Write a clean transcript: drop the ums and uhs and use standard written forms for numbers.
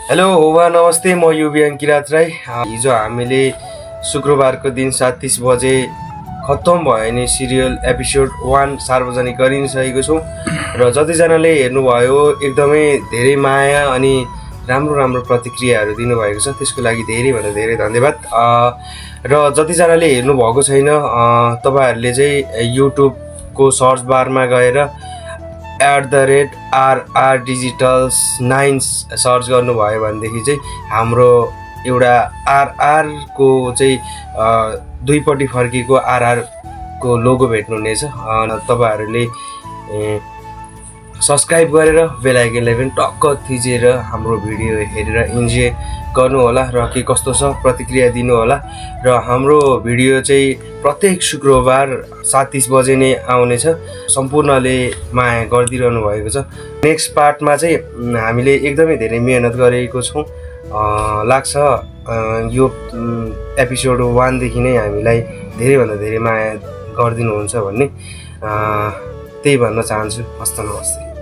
Hello होवा नमस्ते, म युवी अंकिराज राई। हिजो हामीले शुक्रबारको दिन 7:30 बजे खत्तम भयो नि सिरियल एपिसोड 1 सार्वजनिक गरिसकेको छौँ र जतिजनाले हेर्नुभयो एकदमै धेरै माया अनि राम्रो प्रतिक्रियाहरू दिनुभएको छ, त्यसको लागि धेरैभन्दा धेरै धन्यवाद। र जतिजनाले हेर्नुभएको छैन तपाईँहरूले चाहिँ युट्युबको सर्च बारमा गएर @RR डिजिटल्स 9 सर्च गर्नुभयो भनेदेखि चाहिँ हाम्रो एउटा RR को चाहिँ दुईपट्टि फर्केको RR को लोगो भेट्नुहुनेछ। तपाईँहरूले सब्सक्राइब गरेर बेल आइकनलाई पनि टक्क थिचेर हाम्रो भिडियो हेरेर इन्जोय गर्नुहोला र के कस्तो छ प्रतिक्रिया दिनुहोला। र हाम्रो भिडियो चाहिँ प्रत्येक शुक्रबार 7:30 बजे नै आउनेछ। सम्पूर्णले माया गरिदिरहनु भएको छ। नेक्स्ट पार्टमा चाहिँ हामीले एकदमै धेरै मेहनत गरेको छौँ। लाग्छ यो एपिसोड 1 देखि नै हामीलाई धेरैभन्दा धेरै माया गरिदिनुहुन्छ भन्ने त्यही भन्न चाहन्छु। हस्त नमस्ते।